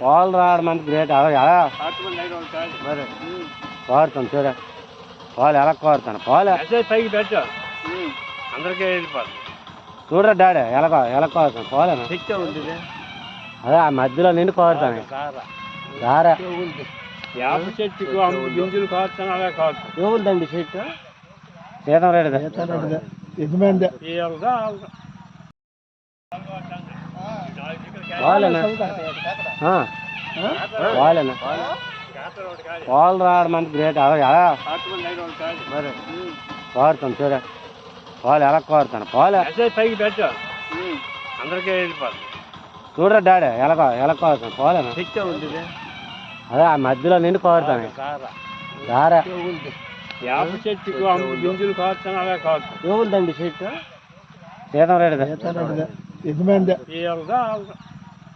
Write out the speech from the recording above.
పాలు రావడం అంటే గ్రేట్. ఎలా కోరుతాను చూడ, పాలు ఎలా కోరుతాను, పాలు పైకి పెట్టు అందరికీ వెళ్ళిపోతాను చూడరా డాడీ, ఎలా కోరుతాను పాలు అదే ఆ మధ్యలో నిండి కోరుతాను. సారా చెట్టుకు గింజలు కోరుతాను, అలా కోరుతాను. ఎవరిదండి చెట్టు? సీతం రెడ్డిదా? పాలు రావడం అంటే గ్రేట్. ఎలా కోరుతాను చూడ, పాలు ఎలా కోరుతాను, పాలు పైకి పెట్టు అందరికీ వెళ్ళిపోతాను. చూడరా డాడీ, ఎలా కోరుతాను పాలు అదే ఆ మధ్యలో నిండి కోరుతాను. సారా చెట్టుకు గింజలు కోరుతాను, అలా కోరుతాను. ఎవరిదండి చెట్టు? సీతం రెడ్డిదా?